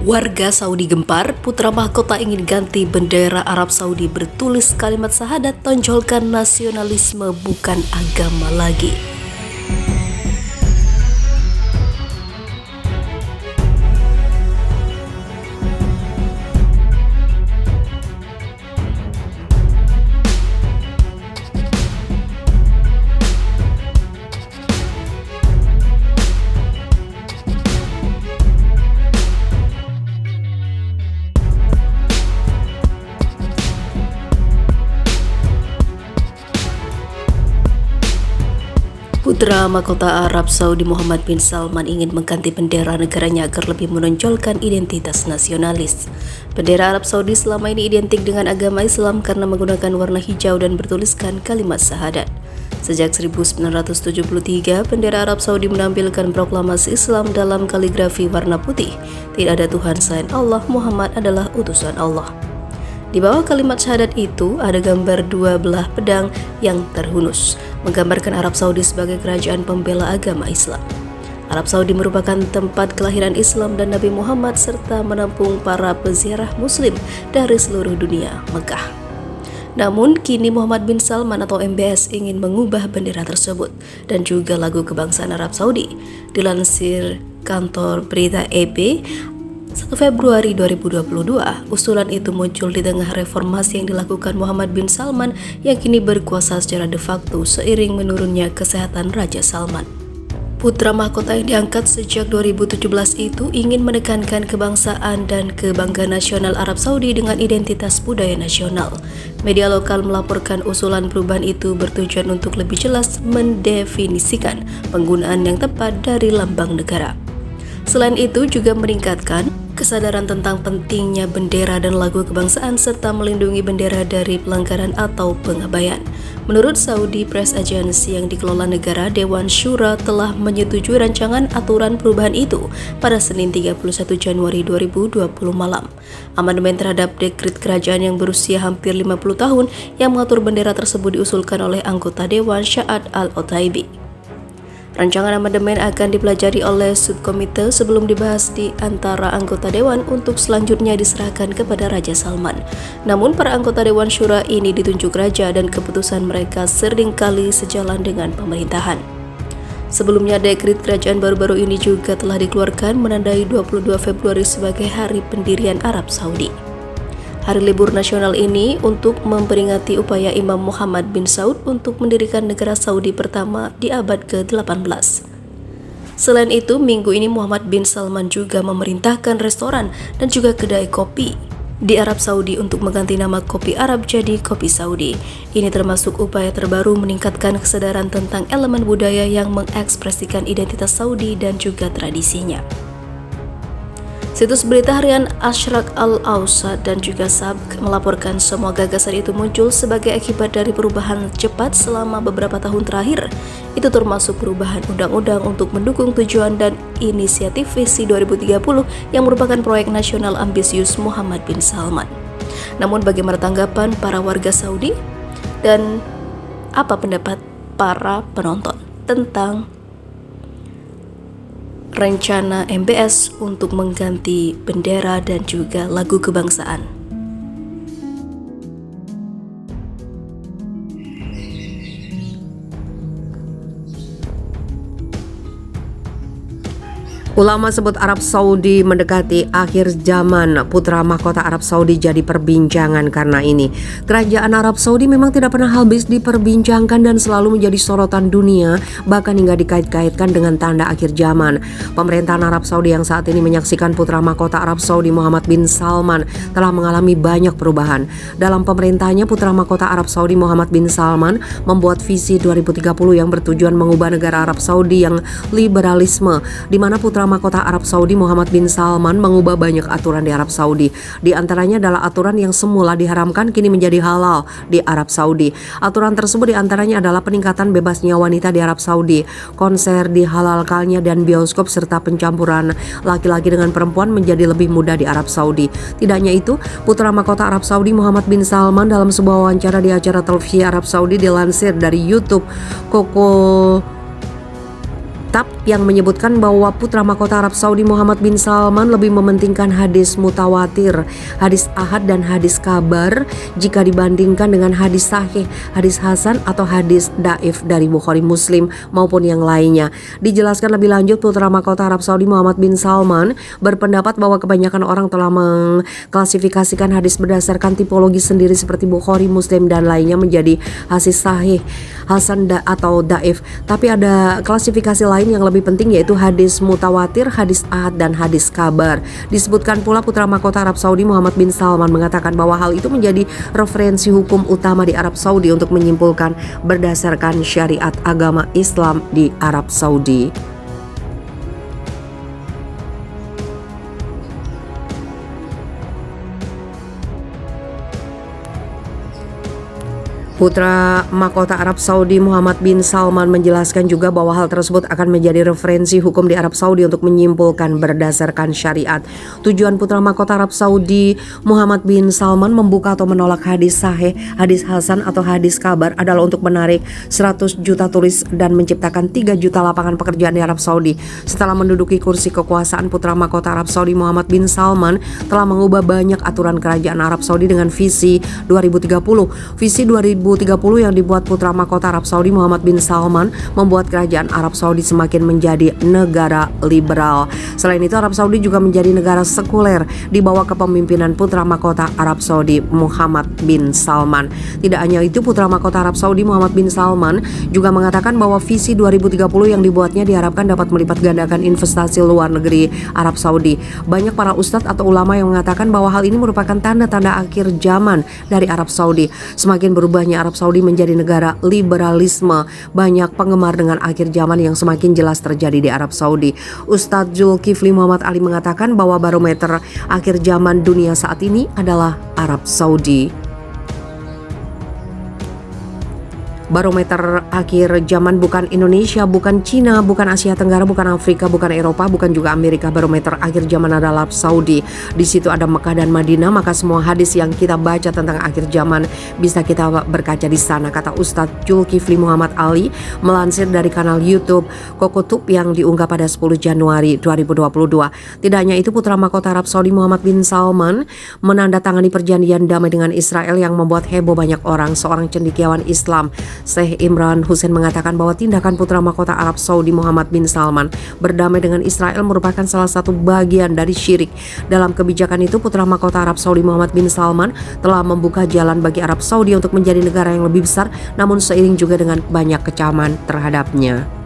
Warga Saudi gempar, putra mahkota ingin ganti bendera Arab Saudi bertulis kalimat syahadat, tonjolkan nasionalisme bukan agama lagi. Putra mahkota Arab Saudi Muhammad bin Salman ingin mengganti bendera negaranya agar lebih menonjolkan identitas nasionalis. Bendera Arab Saudi selama ini identik dengan agama Islam karena menggunakan warna hijau dan bertuliskan kalimat syahadat. Sejak 1973, bendera Arab Saudi menampilkan proklamasi Islam dalam kaligrafi warna putih. Tidak ada Tuhan selain Allah, Muhammad adalah utusan Allah. Di bawah kalimat syahadat itu ada gambar dua belah pedang yang terhunus, menggambarkan Arab Saudi sebagai kerajaan pembela agama Islam. Arab Saudi merupakan tempat kelahiran Islam dan Nabi Muhammad serta menampung para peziarah muslim dari seluruh dunia, Mekah. Namun kini Muhammad bin Salman atau MBS ingin mengubah bendera tersebut dan juga lagu kebangsaan Arab Saudi. Dilansir kantor berita EP 1 Februari 2022, usulan itu muncul di tengah reformasi yang dilakukan Muhammad bin Salman yang kini berkuasa secara de facto seiring menurunnya kesehatan Raja Salman. Putra mahkota yang diangkat sejak 2017 itu ingin menekankan kebangsaan dan kebanggaan nasional Arab Saudi dengan identitas budaya nasional. Media lokal melaporkan usulan perubahan itu bertujuan untuk lebih jelas mendefinisikan penggunaan yang tepat dari lambang negara. Selain itu juga meningkatkan kesadaran tentang pentingnya bendera dan lagu kebangsaan serta melindungi bendera dari pelanggaran atau pengabaian. Menurut Saudi Press Agency yang dikelola negara, Dewan Syura telah menyetujui rancangan aturan perubahan itu pada Senin 31 Januari 2020 malam. Amandemen terhadap dekret kerajaan yang berusia hampir 50 tahun yang mengatur bendera tersebut diusulkan oleh anggota Dewan Sya'ad Al-Otaibi. Rancangan amandemen akan dipelajari oleh subkomite sebelum dibahas di antara anggota Dewan untuk selanjutnya diserahkan kepada Raja Salman. Namun para anggota Dewan Syura ini ditunjuk Raja dan keputusan mereka seringkali sejalan dengan pemerintahan. Sebelumnya dekret kerajaan baru-baru ini juga telah dikeluarkan menandai 22 Februari sebagai Hari Pendirian Arab Saudi. Hari libur nasional ini untuk memperingati upaya Imam Muhammad bin Saud untuk mendirikan negara Saudi pertama di abad ke-18. Selain itu, minggu ini Muhammad bin Salman juga memerintahkan restoran dan juga kedai kopi di Arab Saudi untuk mengganti nama kopi Arab jadi kopi Saudi. Ini termasuk upaya terbaru meningkatkan kesadaran tentang elemen budaya yang mengekspresikan identitas Saudi dan juga tradisinya. Situs berita harian Ashraq Al-Awsat dan juga Sabq melaporkan semua gagasan itu muncul sebagai akibat dari perubahan cepat selama beberapa tahun terakhir. Itu termasuk perubahan undang-undang untuk mendukung tujuan dan inisiatif visi 2030 yang merupakan proyek nasional ambisius Muhammad bin Salman. Namun bagaimana tanggapan para warga Saudi dan apa pendapat para penonton tentang rencana MBS untuk mengganti bendera dan juga lagu kebangsaan? Ulama sebut Arab Saudi mendekati akhir zaman. Putra mahkota Arab Saudi jadi perbincangan karena ini. Kerajaan Arab Saudi memang tidak pernah habis diperbincangkan dan selalu menjadi sorotan dunia, bahkan hingga dikait-kaitkan dengan tanda akhir zaman. Pemerintahan Arab Saudi yang saat ini menyaksikan putra mahkota Arab Saudi Muhammad bin Salman telah mengalami banyak perubahan. Dalam pemerintahnya, putra mahkota Arab Saudi Muhammad bin Salman membuat visi 2030 yang bertujuan mengubah negara Arab Saudi yang liberalisme, di mana putra mahkota Arab Saudi Muhammad bin Salman mengubah banyak aturan di Arab Saudi. Di antaranya adalah aturan yang semula diharamkan kini menjadi halal di Arab Saudi. Aturan tersebut di antaranya adalah peningkatan bebasnya wanita di Arab Saudi, konser dihalalkannya dan bioskop serta pencampuran laki-laki dengan perempuan menjadi lebih mudah di Arab Saudi. Tidak hanya itu, putra mahkota Arab Saudi Muhammad bin Salman dalam sebuah wawancara di acara televisi Arab Saudi dilansir dari YouTube Koko Tap yang menyebutkan bahwa putra mahkota Arab Saudi Muhammad bin Salman lebih mementingkan hadis mutawatir, hadis ahad dan hadis kabar jika dibandingkan dengan hadis sahih, hadis hasan atau hadis daif dari Bukhari, Muslim maupun yang lainnya. Dijelaskan lebih lanjut, putra mahkota Arab Saudi Muhammad bin Salman berpendapat bahwa kebanyakan orang telah mengklasifikasikan hadis berdasarkan tipologi sendiri seperti Bukhari, Muslim dan lainnya menjadi hadis sahih, hasan atau daif. Tapi ada klasifikasi lain yang lebih penting, yaitu hadis mutawatir, hadis ahad dan hadis kabar. Disebutkan pula putra mahkota Arab Saudi Muhammad bin Salman mengatakan bahwa hal itu menjadi referensi hukum utama di Arab Saudi untuk menyimpulkan berdasarkan syariat agama Islam di Arab Saudi. Putra mahkota Arab Saudi Muhammad bin Salman menjelaskan juga bahwa hal tersebut akan menjadi referensi hukum di Arab Saudi untuk menyimpulkan berdasarkan syariat. Tujuan putra mahkota Arab Saudi Muhammad bin Salman membuka atau menolak hadis sahih, hadis hasan atau hadis kabar adalah untuk menarik 100 juta turis dan menciptakan 3 juta lapangan pekerjaan di Arab Saudi. Setelah menduduki kursi kekuasaan, putra mahkota Arab Saudi Muhammad bin Salman telah mengubah banyak aturan kerajaan Arab Saudi dengan visi 2030. Visi 2030 yang dibuat putra mahkota Arab Saudi Muhammad bin Salman membuat kerajaan Arab Saudi semakin menjadi negara liberal. Selain itu, Arab Saudi juga menjadi negara sekuler di bawah kepemimpinan putra mahkota Arab Saudi Muhammad bin Salman. Tidak hanya itu, putra mahkota Arab Saudi Muhammad bin Salman juga mengatakan bahwa visi 2030 yang dibuatnya diharapkan dapat melipat gandakan investasi luar negeri Arab Saudi. Banyak para ustadz atau ulama yang mengatakan bahwa hal ini merupakan tanda-tanda akhir zaman dari Arab Saudi. Semakin berubahnya Arab Saudi menjadi negara liberalisme, banyak penggemar dengan akhir zaman yang semakin jelas terjadi di Arab Saudi. Ustadz Zulkifli Muhammad Ali mengatakan bahwa barometer akhir zaman dunia saat ini adalah Arab Saudi. Barometer akhir zaman bukan Indonesia, bukan Cina, bukan Asia Tenggara, bukan Afrika, bukan Eropa, bukan juga Amerika. Barometer akhir zaman adalah Arab Saudi. Di situ ada Mekah dan Madinah, maka semua hadis yang kita baca tentang akhir zaman bisa kita berkaca di sana, kata Ustadz Zulkifli Muhammad Ali melansir dari kanal YouTube Kokutub yang diunggah pada 10 Januari 2022. Tidak hanya itu, putra mahkota Arab Saudi Muhammad bin Salman menandatangani perjanjian damai dengan Israel yang membuat heboh banyak orang. Seorang cendekiawan Islam, Syekh Imran Hussein, mengatakan bahwa tindakan putra mahkota Arab Saudi Muhammad bin Salman berdamai dengan Israel merupakan salah satu bagian dari syirik. Dalam kebijakan itu, putra mahkota Arab Saudi Muhammad bin Salman telah membuka jalan bagi Arab Saudi untuk menjadi negara yang lebih besar, namun seiring juga dengan banyak kecaman terhadapnya.